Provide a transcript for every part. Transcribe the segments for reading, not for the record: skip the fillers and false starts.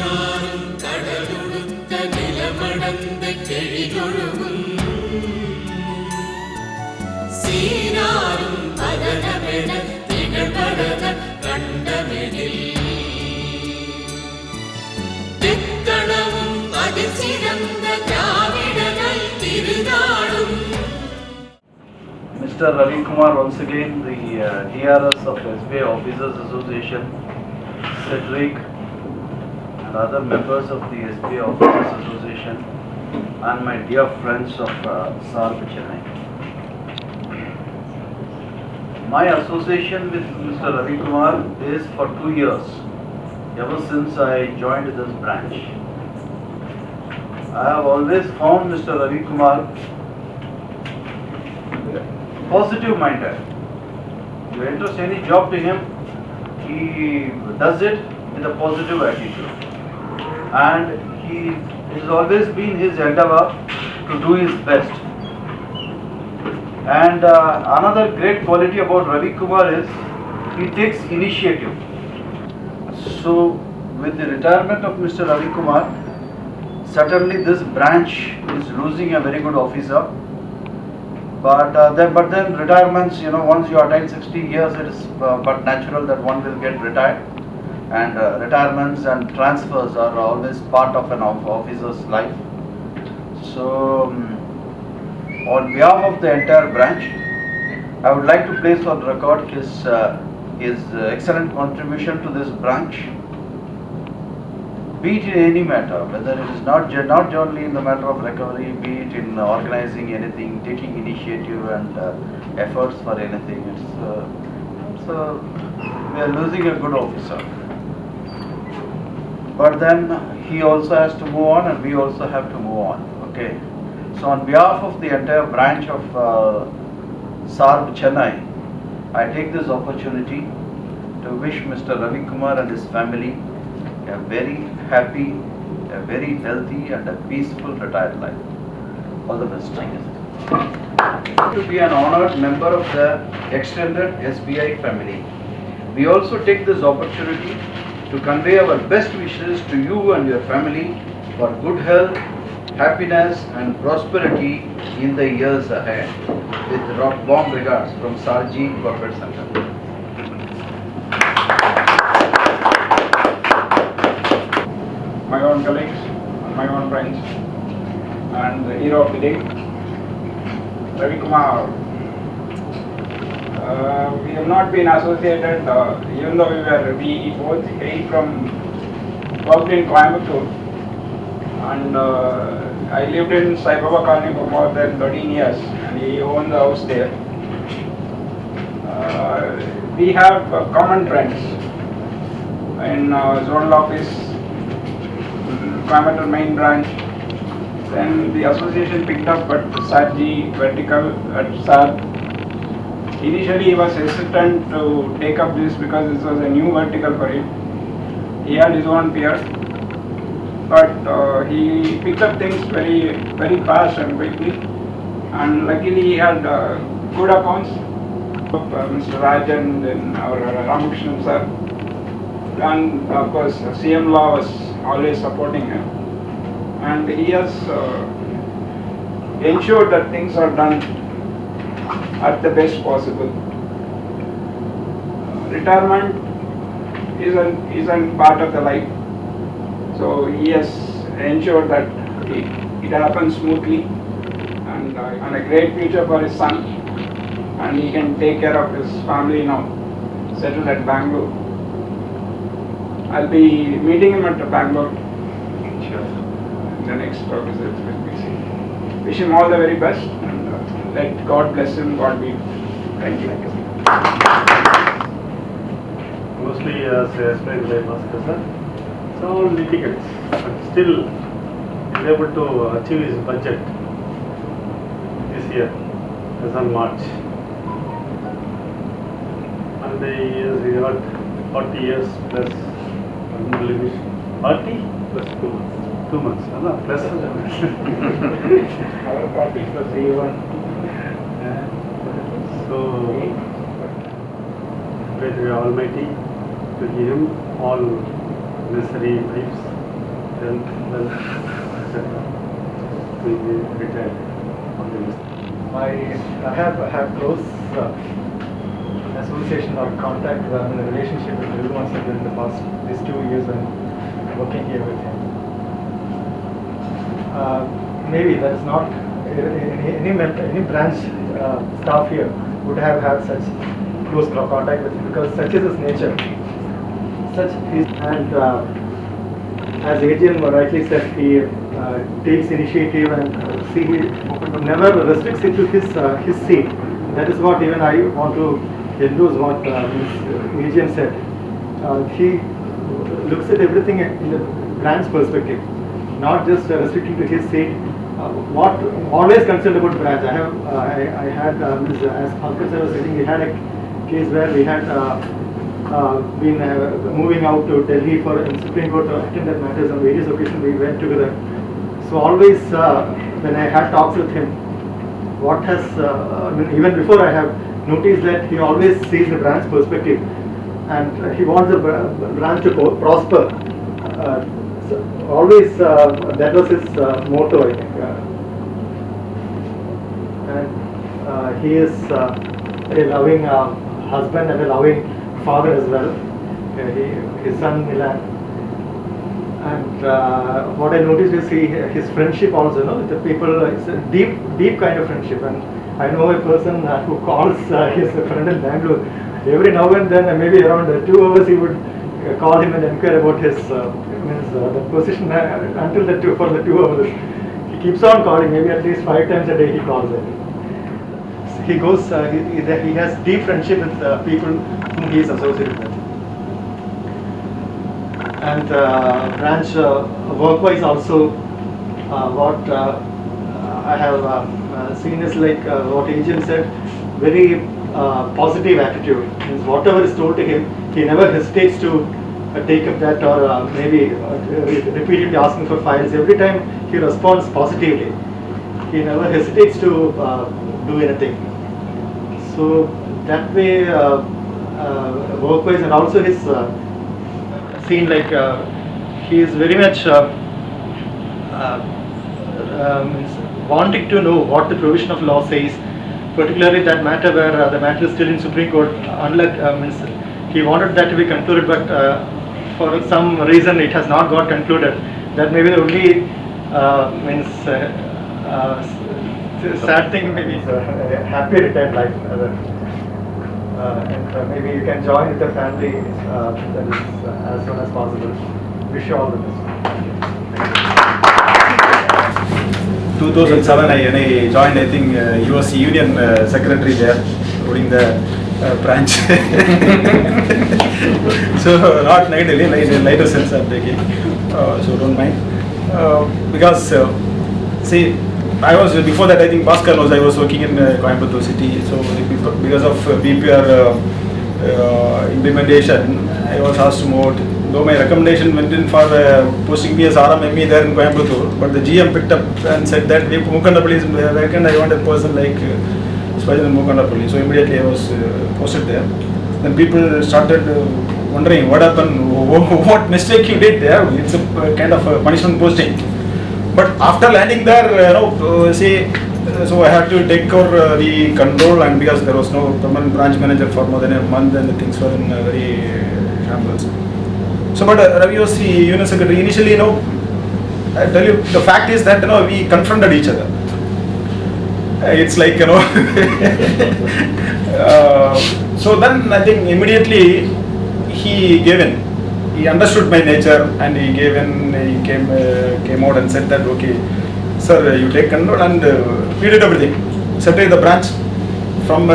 தேனாரும் கடலுடுத்த நிலமடந்த கெழிகொழுகும் சீனாரும் பதனமென திகழ்படத கண்டமெனில் தெக்கணமும் அதிர்சிறந்த திராவிடர்கள் திருநாடும். Mr. Ravi Kumar, once again the DRS of SBI Officers Association, Cedric and other members of the SBI Officers Association and my dear friends of SARB Chennai. My association with Mr. Ravi Kumar is for 2 years, ever since I joined this branch. I have always found Mr. Ravi Kumar positive minded. You entrust any job to him, he does it with a positive attitude, and it has always been his endeavor to do his best. And another great quality about Ravi Kumar is he takes initiative. So with the retirement of Mr. Ravi Kumar, certainly this branch is losing a very good officer. But then retirements, once you attain 60 years, it is but natural that one will get retired. And retirements and transfers are always part of an officer's life. So, on behalf of the entire branch, I would like to place on record his excellent contribution to this branch. Be it in any matter, whether it is not only in the matter of recovery, be it in organizing anything, taking initiative and efforts for anything. We are losing a good officer. But then he also has to move on, and we also have to move on. Okay. So on behalf of the entire branch of SARB Chennai, I take this opportunity to wish Mr. Ravi Kumar and his family a very happy, a very healthy and a peaceful retired life. All the best. Thank you. To be an honored member of the extended SBI family. We also take this opportunity to convey our best wishes to you and your family for good health, happiness and prosperity in the years ahead. With warm regards from Sarji Corporate Center. My own colleagues, my own friends, and the hero of the day, Ravi Kumar. We have not been associated, even though we both hail from, worked in Coimbatore, and I lived in Sai Baba Colony for more than 13 years, and he owned the house there. We have common friends in zonal office, Coimbatore main branch. Then the association picked up at Sarji vertical at SARB. Initially he was hesitant to take up this because this was a new vertical for him. He had his own peers, but he picked up things very, very fast and quickly, and luckily he had good accounts of Mr. Rajan, then our Ramakrishnan sir, and of course CM Law was always supporting him, and he has ensured that things are done at the best possible. Retirement is a part of the life, so he has ensured that it happens smoothly, and a great future for his son, and he can take care of his family now, settled at Bangalore. I'll be meeting him at Bangalore. Sure. The next visit will be seen. Wish him all the very best, and let God bless him. God be. Thank you. Mostly as explained by Bhaskar sir, so litigants, but still is able to achieve his budget this year, as on March. And he got 40 years plus 40 plus 2 months. 2 months, no, plus. Our 40 plus 3 So, pray to the Almighty to give him all necessary lives 10th, then we retired from the list. I have had close association or contact in a relationship with everyone in the past these 2 years when working here with him. Maybe that's not any branch staff here would have had such close contact with him because such is his nature. And as Adrian rightly said, he takes initiative and he never restricts it to his seat. That is what even I want to endorse what Adrian said. He looks at everything in the branch perspective, not just restricting to his seat. What always concerned about branch. I had as Pankaj was saying, we had a case where we had been moving out to Delhi for Supreme Court to attend that matters on various occasions. We went together. So always when I had talks with him, what has even before I have noticed that he always sees the branch perspective and he wants the branch to prosper. So always that was his motto, I think. And he is a loving husband and a loving father as well. His son Milan. And what I noticed is his friendship also, with the people, it's a deep kind of friendship. And I know a person who calls his friend in Bangalore. Every now and then, maybe around 2 hours, he would call him and inquire about his the position until for the 2 hours. He keeps on calling, maybe at least 5 times a day he calls it. He goes, he has deep friendship with people whom he is associated with. And branch work-wise also, what I have seen is like what Agent said, very positive attitude. Means whatever is told to him, he never hesitates to take up that or maybe repeatedly asking for files. Every time he responds positively. He never hesitates to do anything. So that way, work-wise, and also his seen like he is very much wanting to know what the provision of law says, particularly that matter where the matter is still in Supreme Court. Unlike he wanted that to be concluded, but for some reason it has not got concluded. That may be the only sad thing. Maybe a happy retired life. And maybe you can join with the family that is, as soon as possible. Wish you all the best. 2007 I joined, I think he was union secretary there during the branch. So not negatively, lighter sense I'm taking, so don't mind. Because see, I was before that, I think Bhaskar knows I was working in Coimbatore city. So because of BPR implementation, I was asked to move. Though my recommendation went in for posting me as RMME there in Coimbatore, but the GM picked up and said that Mukandapalli is vacant. I want a person like Swajan Mukandapalli. So immediately I was posted there. Then people started wondering what happened, what mistake you did there. It's a kind of a punishment posting. But after landing there, so I had to take over the control, and because there was no permanent branch manager for more than a month, and the things were in very shambles. So, but Ravi was the union secretary. Initially, I tell you, the fact is that we confronted each other. It's like so then I think immediately he gave in. He understood my nature and he gave in. He came out and said that, okay, sir, you take control, and we did everything. Separate the branch from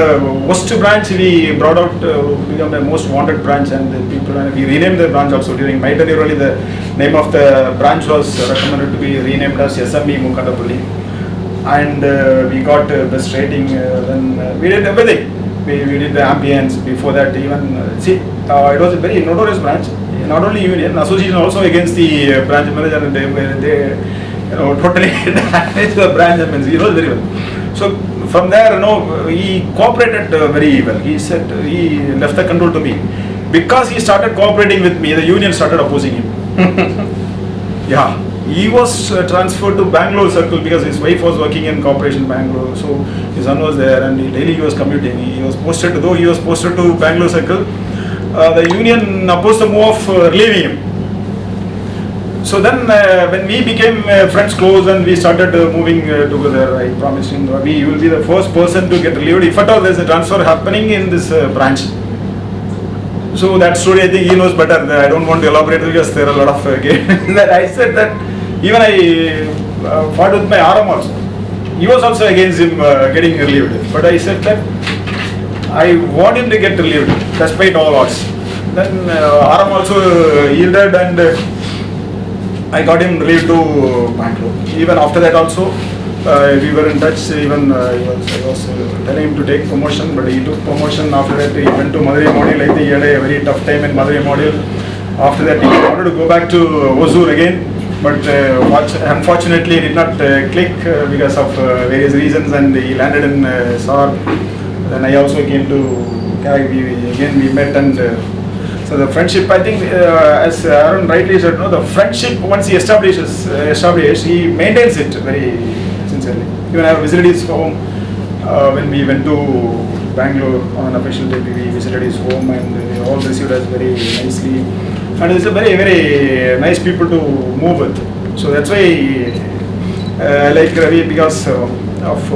worst branch. We brought out become the most wanted branch, and the people. And we renamed the branch also during my tenure. Only the name of the branch was recommended to be renamed as SME Mukandapalli, and we got best rating. Then we did everything. We did the ambience. Before that, even it was a very notorious branch. Not only union, association also against the branch manager, and they totally damaged the branch admins. He knows very well. So from there, he cooperated very well. He said he left the control to me. Because he started cooperating with me, the union started opposing him. Yeah, he was transferred to Bangalore Circle because his wife was working in Corporation Bangalore. So his son was there, and daily he was commuting. He was posted, though he was posted to Bangalore Circle. The union opposed the move of relieving him. So then, when we became friends close and we started moving together, I promised him, Ravi, you will be the first person to get relieved if at all there is a transfer happening in this branch. So that story, I think he knows better. I don't want to elaborate because there are a lot of that I said that even I fought with my RM also. He was also against him getting relieved. But I said that I want him to get relieved despite all odds. Then RM also yielded, and I got him relieved to Bangalore. Even after that also, we were in touch. Even I was telling him to take promotion, but he took promotion. After that, he went to Madurai module. I think he had a very tough time in Madurai module. After that, he wanted to go back to Hosur again, but unfortunately, it did not click because of various reasons, and he landed in SAR. Then I also came to we met, and so the friendship, I think, as Arun rightly said, the friendship, once he established, he maintains it very sincerely. Even I visited his home when we went to Bangalore on an official trip. We visited his home, and they all received us very nicely. And it's a very, very nice people to move with. So that's why I like Ravi, because of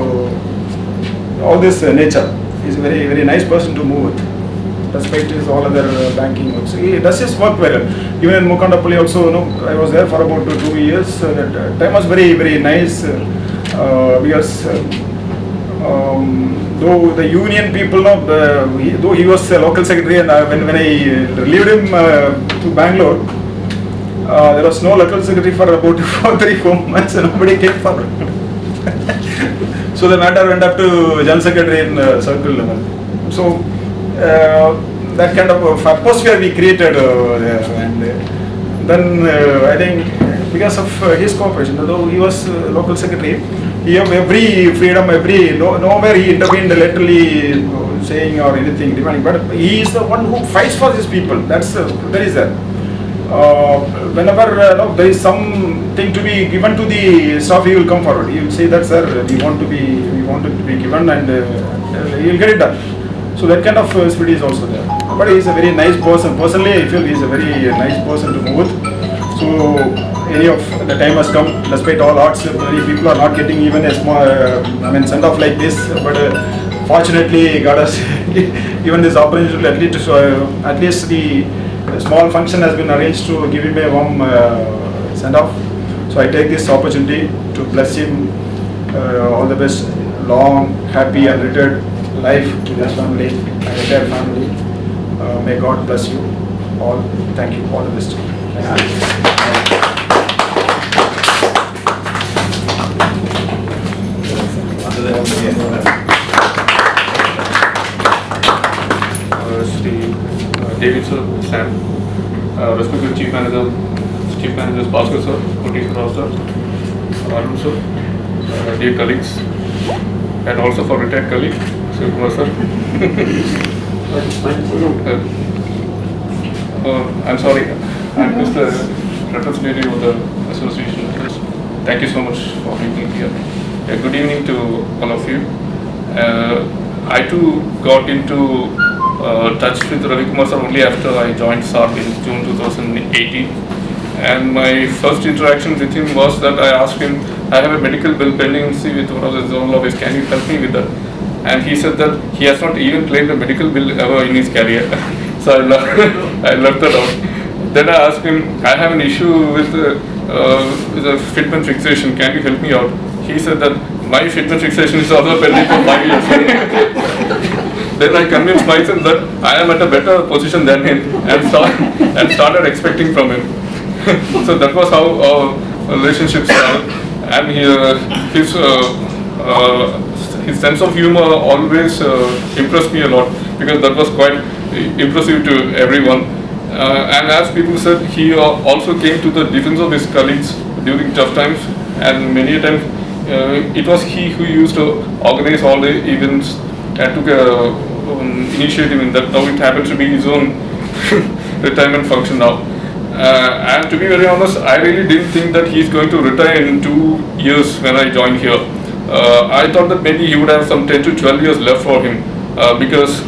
all this nature. He's a very, very nice person to move with, despite his all other banking work. So he does his work well. Even in Mukandapalli also, I was there for about 2 years. That time was very, very nice because though the union people, though he was a local secretary, and when I relieved him to Bangalore, there was no local secretary for about 4 months, and nobody came forward. So the matter went up to General Secretary in circle level. So that kind of atmosphere we created there, and then I think because of his cooperation, although he was local secretary, he had every freedom, nowhere he intervened literally saying or anything demanding, but he is the one who fights for his people. That is there. Whenever there is something to be given to the staff, he will come forward. He will say that, sir, we want it to be given, and he will get it done. So that kind of spirit is also there. But he is a very nice person. Personally, I feel he is a very nice person to move with. So any of the time has come, despite all odds, many people are not getting even a small, send off like this. But fortunately, God has given this opportunity. At least the small function has been arranged to give him a warm send off. So I take this opportunity to bless him. All the best, long, happy, and retired life with his family and entire family. May God bless you all. Thank you. All the best. David sir, Sam, respected Chief Managers Bhaskar sir, Koteshwar sir, Arun sir, dear colleagues, and also for retired colleague, Shivakumar sir. I'm sorry, I'm Mr. Representative of the association. Thank you so much for being here. Good evening to all of you. I too got into touch with Ravi Kumar sir only after I joined SARC in June 2018. And my first interaction with him was that I asked him, I have a medical bill pending with one of the zonal office, can you help me with that? And he said that he has not even claimed a medical bill ever in his career. So I left that out. Then I asked him, I have an issue with the fitment fixation, can you help me out? He said that my fitment fixation is also pending for 5 years. Then I convinced myself that I am at a better position than him and started expecting from him. So that was how our relationship started. And his sense of humor always impressed me a lot, because that was quite impressive to everyone. And as people said, he also came to the defense of his colleagues during tough times, and many times it was he who used to organize all the events and took initiative in that. Now it happens to be his own retirement function now. And to be very honest, I really didn't think that he's going to retire in 2 years when I joined here. I thought that maybe he would have some 10 to 12 years left for him because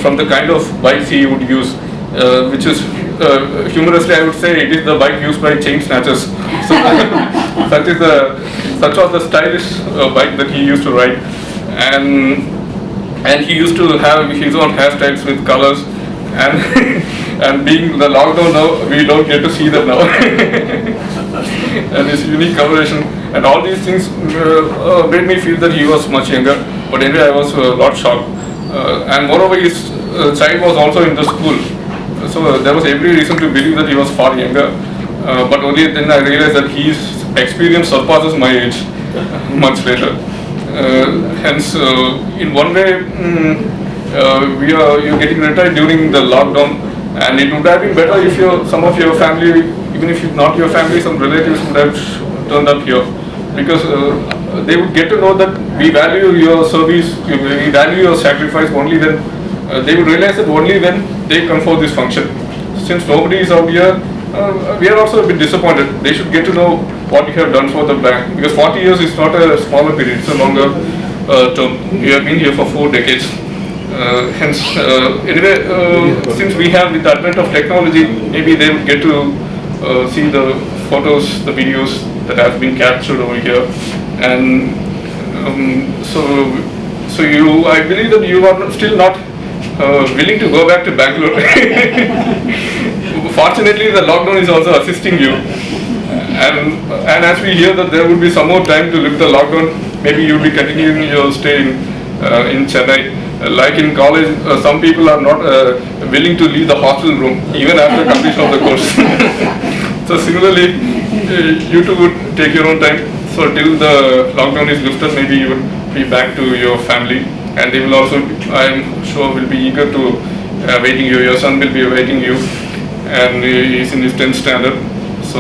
from the kind of bikes he would use, which is humorously I would say it is the bike used by chain snatchers. So such was the stylish bike that he used to ride, and he used to have his own hairstyles with colors, and and being the lockdown now, we don't get to see that now. And his unique coloration and all these things made me feel that he was much younger. But anyway, I was a lot shocked. And moreover, his child was also in the school. So there was every reason to believe that he was far younger. But only then I realized that his experience surpasses my age much later. Hence, in one way, you're getting retired during the lockdown, and it would have been better if some of your family, even if not your family, some relatives would have turned up here, because they would get to know that we value your service, we value your sacrifice only when they would realize that only when they come for this function. Since nobody is out here, we are also a bit disappointed. They should get to know what you have done for the bank, because 40 years is not a smaller period, it's a longer term. You have been here for 4 decades. Hence, anyway, since we have with the advent of technology, maybe they would get to see the photos, the videos that have been captured over here, and so I believe that you are still not willing to go back to Bangalore. Fortunately, the lockdown is also assisting you, and as we hear that there would be some more time to lift the lockdown, maybe you'll be continuing your stay in Chennai. Like in college, some people are not willing to leave the hostel room even after completion of the course. So similarly, you too would take your own time. So till the lockdown is lifted, maybe you would be back to your family, and they will also, I'm sure, will be eager to awaiting you. Your son will be awaiting you, and he is in his 10th standard. So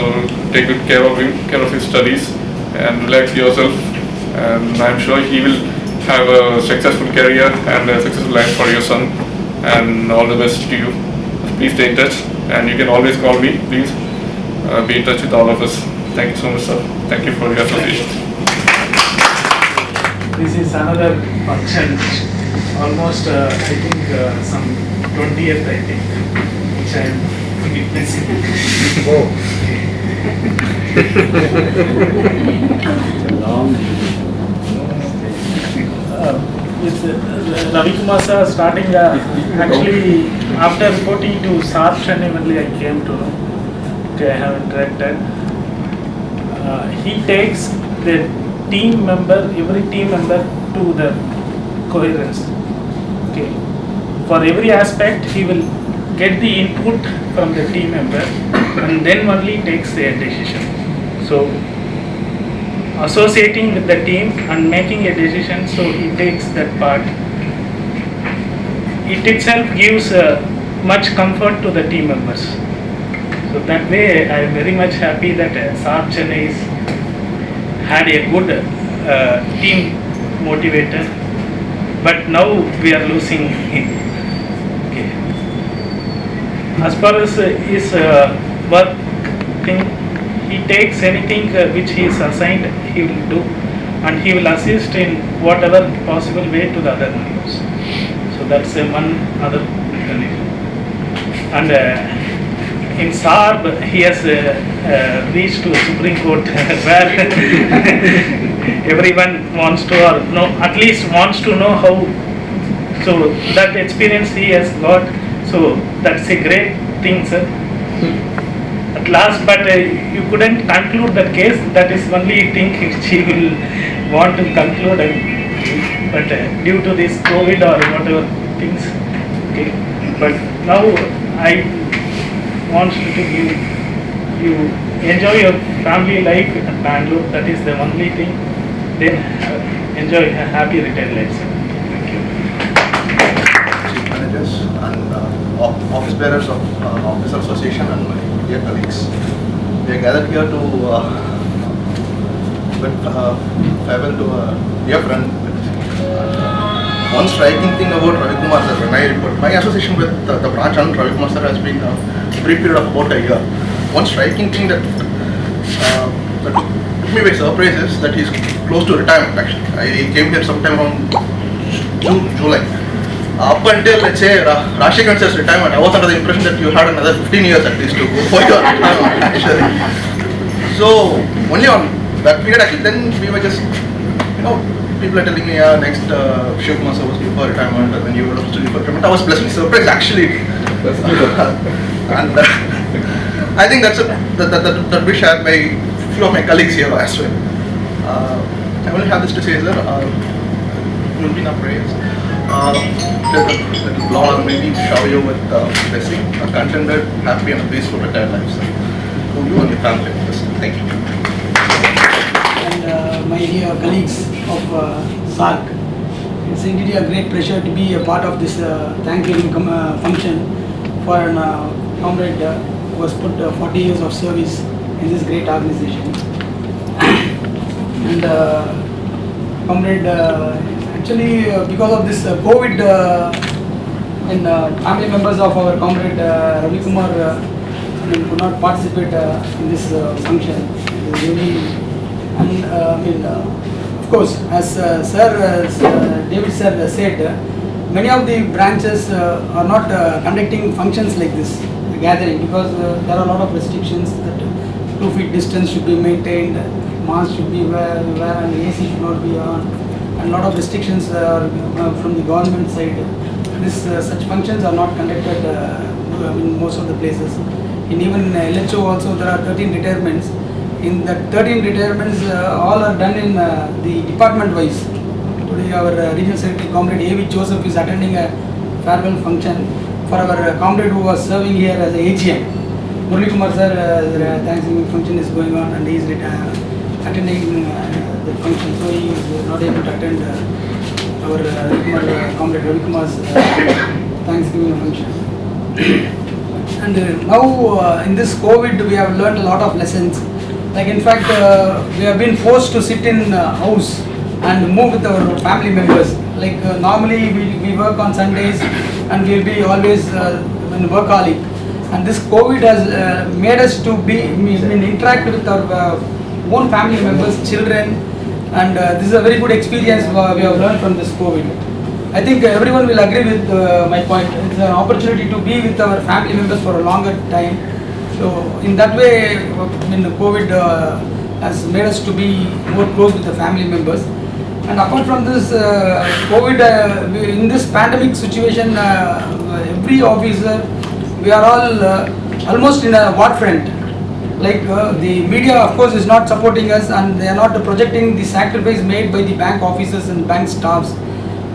take good care of him, care of his studies, and relax yourself. And I'm sure he will have a successful career and a successful life for your son, and all the best to you. Please stay in touch, and you can always call me. Please be in touch with all of us. Thank you so much, sir. Thank you for your association. This is another function, almost I think some 20th I think, which I am witnessing. With Ravi Kumar sir starting, actually after reporting to Sarb Chennai only I came to know, okay, I have interacted. He takes the team member, every team member to the coherence. Okay. For every aspect he will get the input from the team member and then only takes a decision. So associating with the team and making a decision, so he takes that part. It itself gives much comfort to the team members. So that way I am very much happy that Sarb Chennai had a good team motivator, but now we are losing him. Okay. As far as his work thing, he takes anything which he is assigned, he will do, and he will assist in whatever possible way to the other members. So that's one other mechanism. And in Sarb, he has reached to Supreme Court where everyone wants to, or know, at least wants to know how. So that experience he has got. So that's a great thing, sir. At last, but you couldn't conclude that case. That is only thing which he will want to conclude. But due to this COVID or whatever things, okay. But now I want to give you enjoy your family life in Bangalore. That is the only thing. Then enjoy a happy retired life. Thank you. Chief managers and office bearers of Officer Association and my dear colleagues, we are gathered here to bid farewell to a dear friend. One striking thing about Ravi Kumar sir, when I report, my association with the branch and Ravi Kumar sir has been a brief period of about a year. one striking thing that that took me by surprise is that he's close to retirement actually. I came here sometime around June, July. Up until let's say Rashikant sir's retirement, I was under the impression that you had another 15 years at least to go for your retirement actually. So only on that period actually, then we were just, people are telling me, next Shiv Kumar sir was due for retirement and then you were still due for retirement. I was pleasantly surprised actually. And I think that we shared by few of my colleagues here as well. I only have this to say, sir, you'll be in our prayers. That Lord Almighty shower you with blessing, a contented, happy and a peaceful retired life, sir. For you and your family members. Thank you. And my dear colleagues of SARC, it's indeed a great pleasure to be a part of this Thanksgiving function for an comrade who has put 40 years of service in this great organization. And comrade, actually because of this COVID, family members of our comrade Ravi Kumar could not participate in this function. It is really, and of course, as David sir said, many of the branches are not conducting functions like this gathering because there are a lot of restrictions that 2 feet distance should be maintained, mask should be wear and AC should not be on, and a lot of restrictions are from the government side. Such functions are not conducted in most of the places. In even LHO also there are 13 retirements. In the 13 retirements, all are done in the department wise. Today our regional secretary comrade A.V. Joseph is attending a farewell function for our comrade who was serving here as a AGM. Murali Kumar sir, Thanksgiving function is going on and he is attending the function, so he is not able to attend our comrade Ravi Kumar's Thanksgiving function. And now in this COVID we have learned a lot of lessons. Like in fact we have been forced to sit in house and move with our family members. Like normally we work on Sundays and we will be always workaholic. And this COVID has made us to interact with our own family members, children, and this is a very good experience we have learned from this COVID. I think everyone will agree with my point. It's an opportunity to be with our family members for a longer time. So in that way, COVID has made us to be more close with the family members. And apart from this, COVID, in this pandemic situation, every officer, we are all almost in a war front. Like the media of course is not supporting us and they are not projecting the sacrifice made by the bank officers and bank staffs.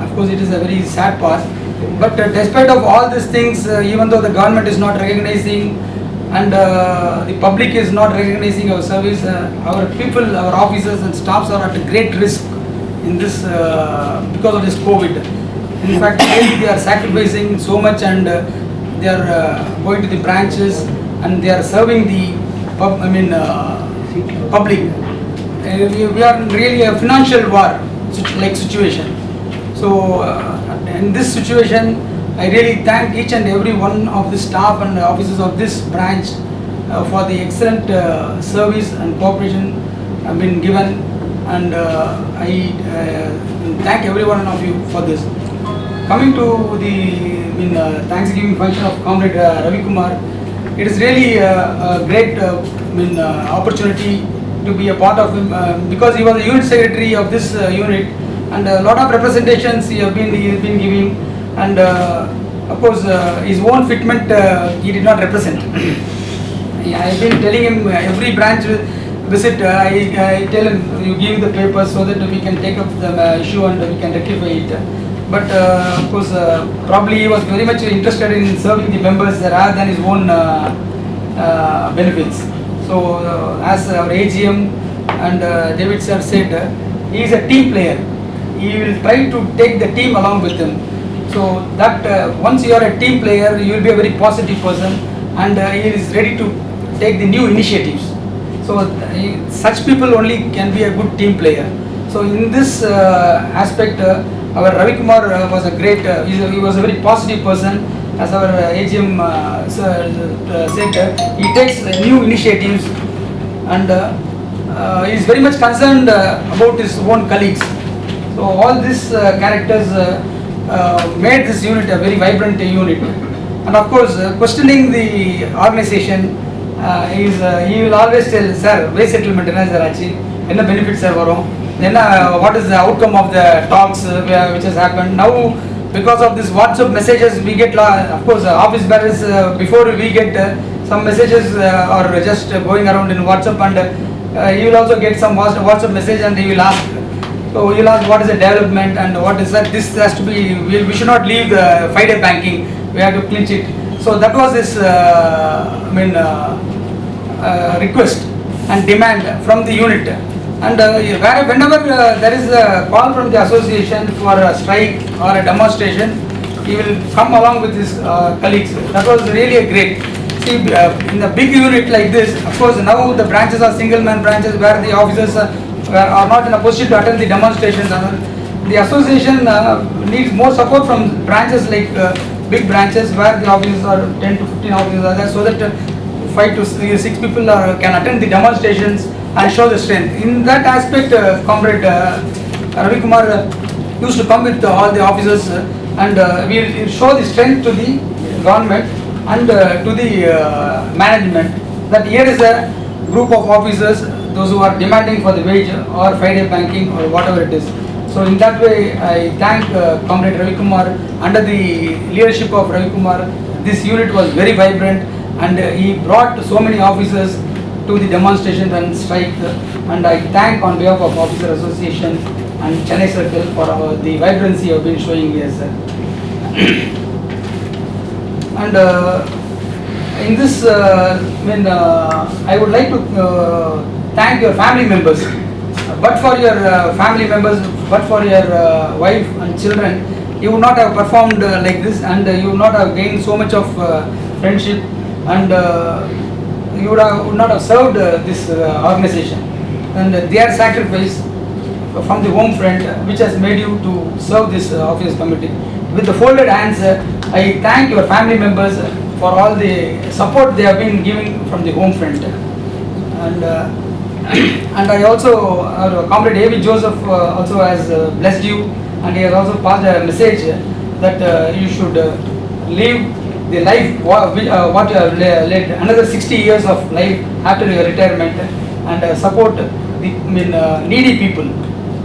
Of course it is a very sad part. But despite of all these things, even though the government is not recognizing and the public is not recognizing our service, our people, our officers and staffs are at a great risk in this because of this COVID. In fact, they are sacrificing so much and they are going to the branches and they are serving the public. We are in really a financial war like situation. So in this situation, I really thank each and every one of the staff and officers of this branch for the excellent service and cooperation have been given, and I thank every one of you for this. Coming to the Thanksgiving function of Comrade Ravi Kumar, it is really a great opportunity to be a part of him because he was the unit secretary of this unit, and a lot of representations he has been giving, and of course his own fitment he did not represent. I have been telling him every branch visit, I tell him you give the papers so that we can take up the issue and we can rectify it. But of course, probably he was very much interested in serving the members rather than his own benefits. So, as our AGM and David sir said, he is a team player. He will try to take the team along with him. So that once you are a team player, you will be a very positive person, and he is ready to take the new initiatives. So such people only can be a good team player. So in this aspect, our Ravi Kumar was a great, he was a very positive person, as our AGM said, he takes new initiatives and he is very much concerned about his own colleagues. So all these characters made this unit a very vibrant unit. And of course, questioning the organization, he will always tell, sir, wage settlement enna sir aachi, enna benefits sir varum, then what is the outcome of the talks which has happened. Now, because of this WhatsApp messages, we get, of course, office bearers, before we get some messages are just going around in WhatsApp, and he will also get some WhatsApp message and he will ask. So he will ask what is the development and what is that. This has to be, we should not leave the 5-day banking, we have to clinch it. So that was his request and demand from the unit. And whenever there is a call from the association for a strike or a demonstration, he will come along with his colleagues. That was really a great. See, in a big unit like this, of course, now the branches are single-man branches where the officers are not in a position to attend the demonstrations. The association needs more support from branches like big branches where the officers are 10 to 15 officers are there, so that 5 to 6 people can attend the demonstrations and show the strength. In that aspect, Comrade Ravi Kumar used to come with all the officers and we will show the strength to the government and to the management that here is a group of officers, those who are demanding for the wage or 5-day banking or whatever it is. So in that way, I thank Comrade Ravi Kumar. Under the leadership of Ravi Kumar, this unit was very vibrant and he brought so many officers to the demonstrations and strike. And I thank on behalf of Officer Association and Chennai Circle for the vibrancy you have been showing here, sir. And in this, I would like to thank your family members. But for your family members, but for your wife and children, you would not have performed like this, and you would not have gained so much of friendship, and you would not have served this organization. And their sacrifice from the home front, which has made you to serve this office committee. With the folded hands, I thank your family members for all the support they have been giving from the home front. And I also, Comrade A.V. Joseph also has blessed you, and he has also passed a message that you should live the life what you have led, another 60 years of life after your retirement, and support the needy people.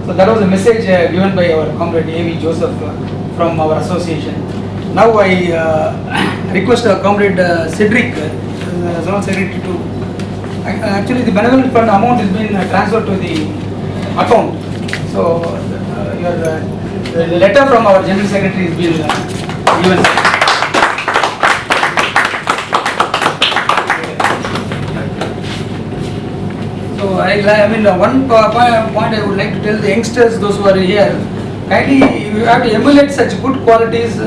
So that was a message given by our Comrade A.V. Joseph from our association. Now I request Comrade Cedric, Zonal Secretary, to actually the benevolent fund amount is being transferred to the account. So your letter from our General Secretary is being given. So one point I would like to tell the youngsters, those who are here, kindly you have to emulate such good qualities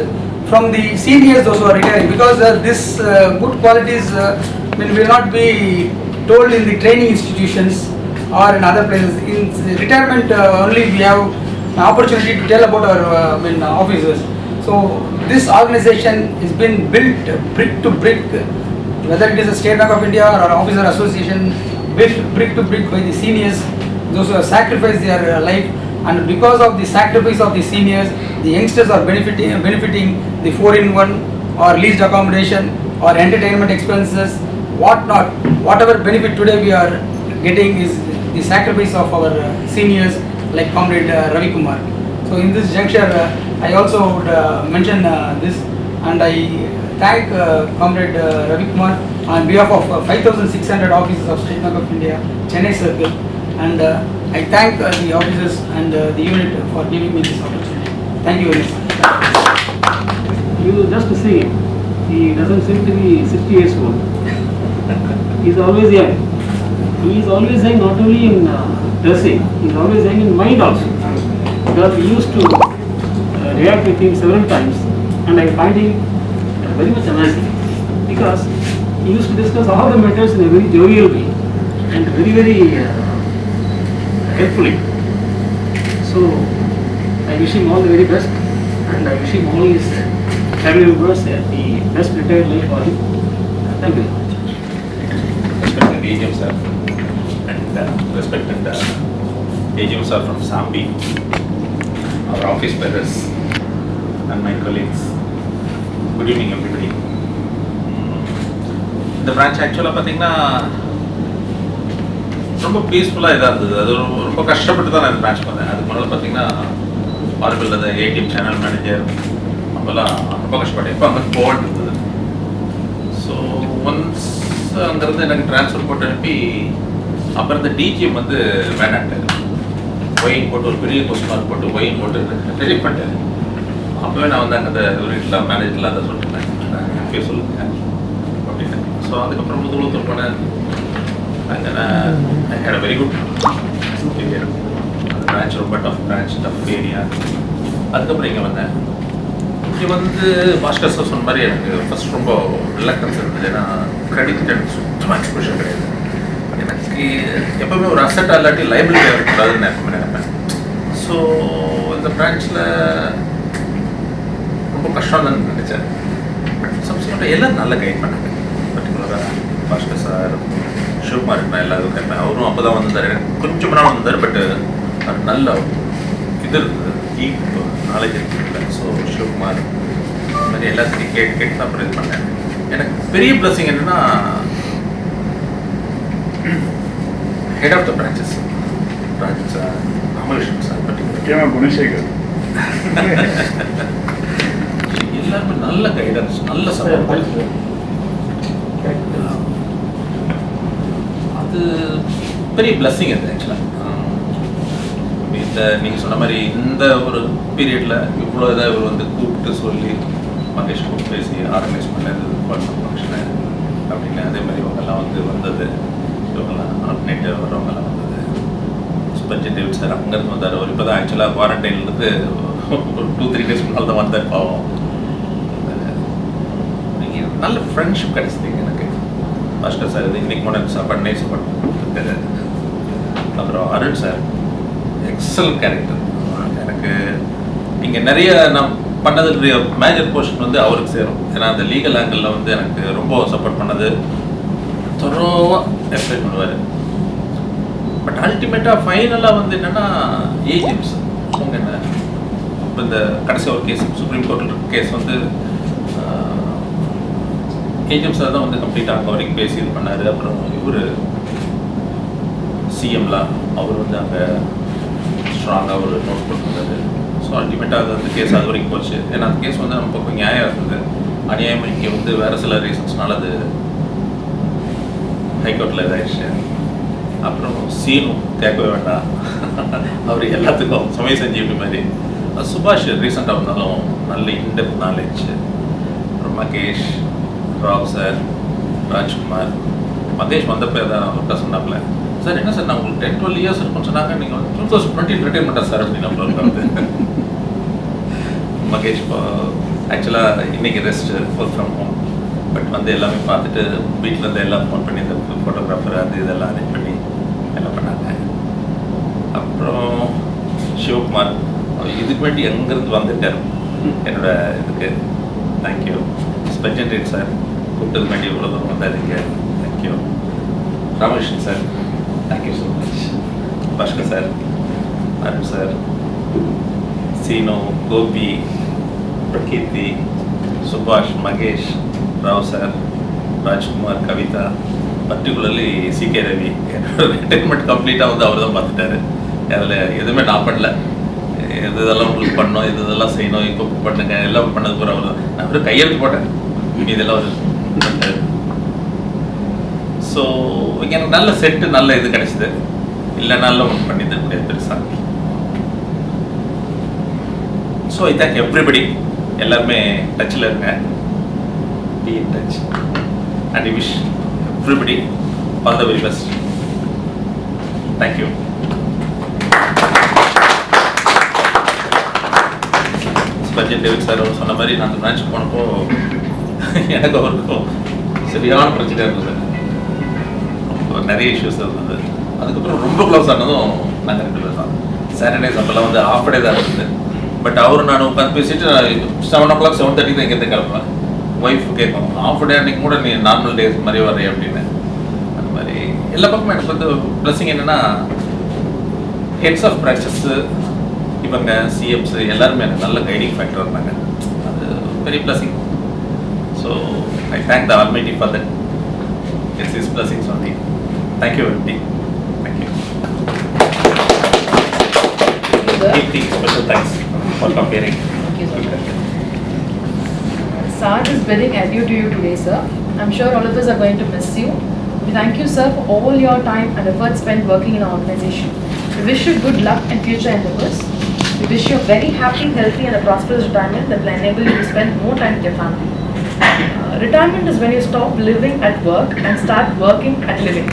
from the seniors, those who are retiring, because this good qualities will not be told in the training institutions or in other places. In retirement only we have an opportunity to tell about our officers. So this organization has been built brick to brick, whether it is a State Bank of India or an officer association, built brick to brick by the seniors, those who have sacrificed their life, and because of the sacrifice of the seniors, the youngsters are benefiting the 4-in-1 or leased accommodation or entertainment expenses, whatnot. Whatever benefit today we are getting is the sacrifice of our seniors like Comrade Ravi Kumar. So in this juncture, I also would mention this, and I thank Comrade Ravi Kumar on behalf of 5,600 officers of State Bank of India, Chennai Circle, and I thank the officers and the unit for giving me this opportunity. Thank you very much. You just to see, he doesn't seem to be 60 years old. He is always young. He is always young, not only in dressing, he is always young in mind also. Because we used to react with him several times, and I find him very much amazing. Because he used to discuss all the matters in a very jovial way and very helpfully. So I wish him all the very best, and I wish him all his family members, the best retired life for him. Thank you. Respected AGM sir and respected AGM sir from Sambi, our office bearers and my colleagues. Good evening everybody. இந்த branch ஆக்சுவலாக பார்த்தீங்கன்னா ரொம்ப பீஸ்ஃபுல்லாக இதாக இருந்தது. அது ரொம்ப கஷ்டப்பட்டு தான் நான் இந்த பிரான்ச் பார்த்தேன். அதுக்கு முன்னால் பார்த்தீங்கன்னா பார்பிள் அந்த ஏடிஎம் சேனல் மேனேஜர் அப்போல்லாம் ரொம்ப கஷ்டப்பட்டேன். இப்போ அங்கே கோல்டு இருந்தது. ஸோ ஒன்ஸ் அங்கேருந்து எனக்கு ட்ரான்ஸ்ஃபர் போட்டு அனுப்பி அப்புறம் இந்த டிஜிஎம் வந்து வேணாட்டாரு. ஒயின் போட்டு ஒரு பெரிய கொஸ்டின் மார்க் போட்டு ஒயின் போட்டு ரிஜெக்ட் பண்ணிட்டாரு. அப்போவே நான் வந்து அங்கே வீட்டில் மேனேஜரில் அதை சொல்லிட்டேன், அப்பயே சொல்லுங்க அப்படின்னு. ஸோ அதுக்கப்புறம் முதல்வர் போனேன். அங்கே I had a very good period. அந்த பிரான்ச் ரொம்ப டஃப் ஏரியா. அதுக்கப்புறம் இங்கே வந்தேன். இங்கே வந்து பாஸ்கர் சார் சொன்ன மாதிரி எனக்கு ஃபஸ்ட் ரொம்ப ரிலக்டன்ஸ் இருந்தது. ஏன்னா கிரெடிட் எனக்கு சுத்தமாக எக்ஸ்போஷர் கிடையாது. எனக்கு எப்போவுமே ஒரு அசட் இல்லாட்டி லைபிலிட்டி இருக்கக்கூடாதுன்னு நான் எப்பவுமே நினைப்பேன். ஸோ இந்த பிரான்ச்சில் ரொம்ப கஷ்டம் தான் நினச்சேன். பட் சப்சிக்வெண்ட்டாக எல்லாம் நல்லா கைட் பண்ணாங்க. பர்டிகுலராக பாஸ்கர் சார், சிவகுமார் நான் எல்லாரும் கேட்பேன். அவரும் அப்போ தான் வந்திருந்தார். எனக்கு கொஞ்சம் முன்னாடி வந்திருந்தார். பட் அது நல்ல இது இருந்தது, டீப் நாலேஜ் இருக்குது. ஸோ சிவகுமார் இந்த மாதிரி எல்லாத்தையும் கேட்டு தான் அப்புறம் இது பண்ணேன். எனக்கு பெரிய பிளஸிங் என்னென்னா head of the branches Rajan sir, Ramakrishnan sir, particular Gunasekar எல்லாருமே நல்ல கைடன்ஸ், நல்ல சப்போர்ட். அது பெரிய பிளஸ்ஸிங் அது ஆக்சுவலாக. இந்த நீங்கள் சொன்ன மாதிரி இந்த ஒரு பீரியடில் இவ்வளோ இதாக இவர் வந்து கூப்பிட்டு சொல்லி மகேஷ் கூப்பிட்டு பேசி ஆர்கனைஸ் பண்ணது ஃபங்க்ஷனு அப்படின்னு. அதே மாதிரி இவங்கெல்லாம் வந்தது, இவங்கெல்லாம் ஆல்டர்னேட்டிவ் வரவங்கெல்லாம் வந்தது. ஸ்பெஞ்சர் டேவிட் சார் அங்கேருந்து வந்தார். அவர் இப்போ தான் ஆக்சுவலாக குவாரண்டைன்லேருந்து ஒரு 2-3 days முன்னால் தான் வந்தார். பாவம். நல்ல ஃப்ரெண்ட்ஷிப் கிடைச்சது எனக்கு. பாஸ்கர் சார் இது இன்னைக்கு முன்னாடி சாப்பாடு நைட் சாப்பாடு. அப்புறம் அருண் சார் எக்ஸலன்ட் கேரக்டர். எனக்கு இங்கே நிறைய நான் பண்ணது மேஜர் போர்ஷன் வந்து அவருக்கு சேரும். ஏன்னா அந்த லீகல் ஆங்கிளில் வந்து எனக்கு ரொம்ப சப்போர்ட் பண்ணது, தரோவாக எக்ஸ்பிளைன் பண்ணுவார். பட் அல்டிமேட்டாக ஃபைனலாக வந்து என்னென்னா ஏஜென்ட்ஸ் அவங்க என்ன இப்போ இந்த கடைசி ஒரு கேஸ் சுப்ரீம் கோர்ட்டில் கேஸ் வந்து ஏஜென்ட் சார் தான் வந்து கம்ப்ளீட்டாக அங்கே வரைக்கும் பேசி இது பண்ணார். அப்புறம் இவர் சிஎம்லாம் அவர் வந்து அங்கே ஸ்ட்ராங்காக ஒரு நோட் போட்டுருந்தாரு. ஸோ அல்டிமேட்டாக அது வந்து கேஸ் அது வரைக்கும் போச்சு. ஏன்னா அந்த கேஸ் வந்து நம்ம பக்கம் நியாயம் இருந்தது. அநியாயம் இங்கே வந்து வேறு சில ரீசன்ஸ்னால அது ஹைகோர்ட்டில் இதாகிடுச்சு. அப்புறம் சீனும் கேட்கவே வேண்டாம், அவர் எல்லாத்துக்கும் சமய செஞ்சு மாதிரி. சுபாஷ் ரீசெண்டாக வந்தாலும் நல்ல இன்டெப்த் நாலேஜ். அப்புறம் மகேஷ், ராவ் சார், ராஜ்குமார். மகேஷ் வந்தப்போ தான் அவர்கிட்ட சொன்னாப்புல, சார் என்ன சார் நான் உங்களுக்கு 10-12 years இருக்குன்னு சொன்னாங்க, நீங்கள் வந்து 2020 ரிட்டைர்மெண்ட்டா சார் அப்படின்னு நம்மளோட வந்து. மகேஷ் ஆக்சுவலாக இன்னைக்கு rest, work from home. But வந்து எல்லாமே பார்த்துட்டு வீட்டில் இருந்து எல்லாம் ஃபோன் பண்ணி இந்த ஃபோட்டோகிராஃபர் அது இதெல்லாம் அரேஞ்ச் பண்ணி எல்லாம் பண்ணாங்க. அப்புறம் சிவகுமார் இதுக்கு வேண்டி எங்கேருந்து வந்துட்டார் என்னோட இதுக்கு. தேங்க்யூ. ஸ்பெஞ்சன் ரேட் சார் கூப்பிட்டது வேண்டி இவ்வளோ தூரம் வந்தாருங்க. Thank you. Ramakrishnan sir thank you so much. Bhaskar sir, Arun sir, Seenu, Gopi, Prakeerthi, சுபாஷ், Mahesh, Rao sir, Rajkumar, Kavitha, particularly C K Ravi. என்னோட ரிட்டைர்மெண்ட் கம்ப்ளீட்டாக வந்து அவர் தான் பார்த்துட்டாரு. அதில் எதுவுமே நான் பண்ணல. இதெல்லாம் உங்களுக்கு பண்ணோம், இதெல்லாம் செய்யணும், இப்போ பண்ணுங்க எல்லாம் பண்ணது கூட அவர் தான். நான் வெறும் கையெழுத்து போட்டேன், இதெல்லாம் அவர் பண்ணிட்டாரு. ஸோ இங்கே எனக்கு நல்ல செட்டு, நல்ல இது கிடைச்சிது. இல்லைனாலும் ஒன்று பண்ணி தர முடியாது பெருசாக. So I thank everybody. எல்லாருமே டச்சில் இருங்க, be in touch. And I wish everybody all the very best. Thank you. ஸ்பெஞ்சன் டேவிட் சார் அவர் சொன்ன மாதிரி நான் அந்த பிரான்ச்சுக்கு போனப்போ எனக்கு அவருக்கும் சரியான பிரச்சனை இருந்தது. நிறைய இஷ்யூஸ் இருந்தது. அதுக்கப்புறம் ரொம்ப க்ளோஸ் ஆனதும் நாங்கள் 2 பேர் தான். சாட்டர்டேஸ் அப்போல்லாம் வந்து ஆஃப் டே தான் இருந்தது. பட் அவர் நான் உட்காந்து பேசிட்டு 7 o'clock 7:30 தான் இங்கேருந்து கிளம்புவேன். ஒய்ஃப் கேட்கும் ஆஃப் டே அன்றைக்கி கூட நீ நார்மல் டேஸ் மாதிரி வர்றே அப்படின்னு. அந்த மாதிரி எல்லா பக்கமும் எனக்கு வந்து ப்ளஸ்ஸிங் என்னென்னா ஹெட்ஸ் ஆஃப் பிரான்ச்சஸ்ஸு இவங்க சிஎம்ஸு எல்லாருமே எனக்கு நல்ல கைடிங் ஃபேக்டர் இருந்தாங்க. அது பெரிய blessing. So I thank the almighty for that. It's is blessings only. Thank you every. Thank you. Special thanks for comparing. Sarge is bidding adieu to you today, sir. I'm sure all of us are going to miss you. We thank you, sir, for all your time and effort spent working in our organization. We wish you good luck in future endeavors. We wish you a very happy, healthy and a prosperous retirement that will enable you to spend more time with your family. Retirement is when you stop living at work and start working at living.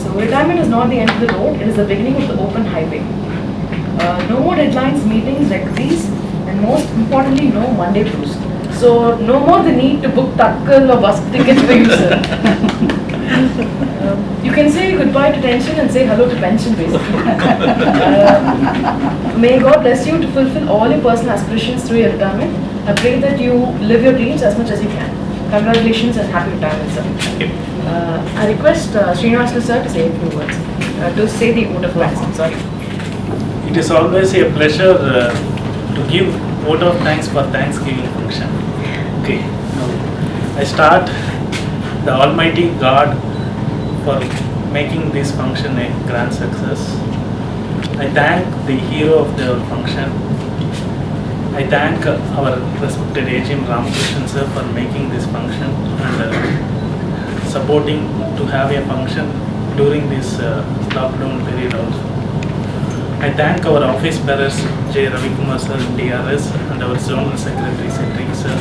So retirement is not the end of the road, it is the beginning of the open highway. No more deadlines, meetings, recipes, and most importantly, no Monday blues. So no more the need to book takkal or bus tickets for you, sir. You can say goodbye to tension and say hello to pension, basically. May God bless you to fulfill all your personal aspirations through your retirement. I pray that you live your dreams as much as you can. Congratulations and happy retirement, sir. I request Srinivasa sir to say a few words. To say the vote of thanks. I'm sorry. It is always a pleasure to give vote of thanks for Thanksgiving function. Okay, now I start the Almighty God for making this function a grand success. I thank the hero of the function. I thank our respected AGM Ramakrishnan sir for making this function and supporting to have a function during this lockdown period also. I thank our office bearers J. Ravikumar sir, DRS, and our zonal secretary Cedric sir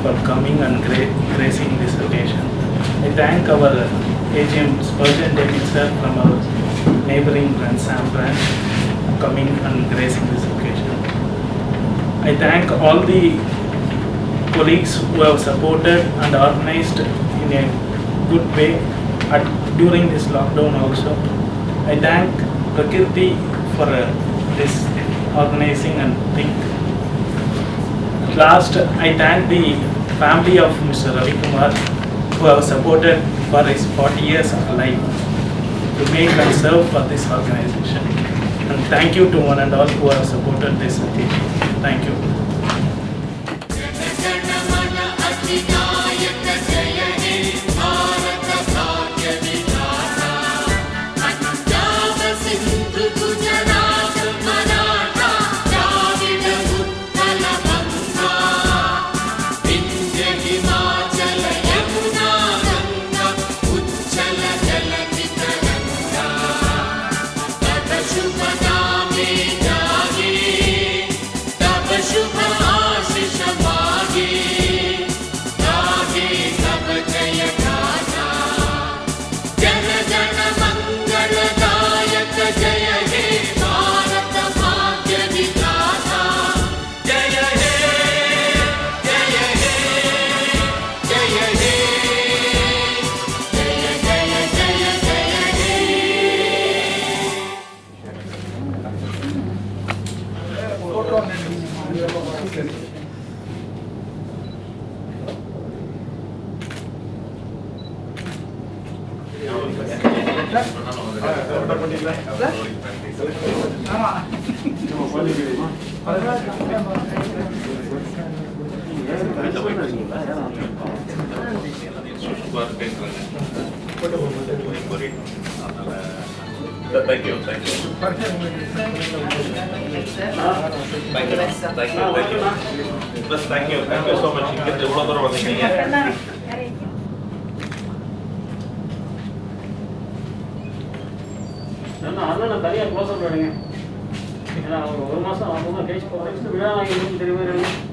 for coming and gracing this occasion. I thank our AGM Spurgeon David sir from our neighboring branch Sam branch coming and gracing this occasion. I thank all the colleagues who have supported and organized in a good way during this lockdown also. I thank Prakirti for this organizing and thing. Last, I thank the family of Mr. Ravi Kumar who have supported for his 40 years of life to make and serve for this organization. And thank you to one and all who have supported this occasion. Thank you. Thank you. Thank you. Plus, thank you so much. நான் தனியாக close up எடுங்க. ஏன்னா ஒரு மாதம் அவங்க case போகிறேன் விழா வாங்கி தெரியும்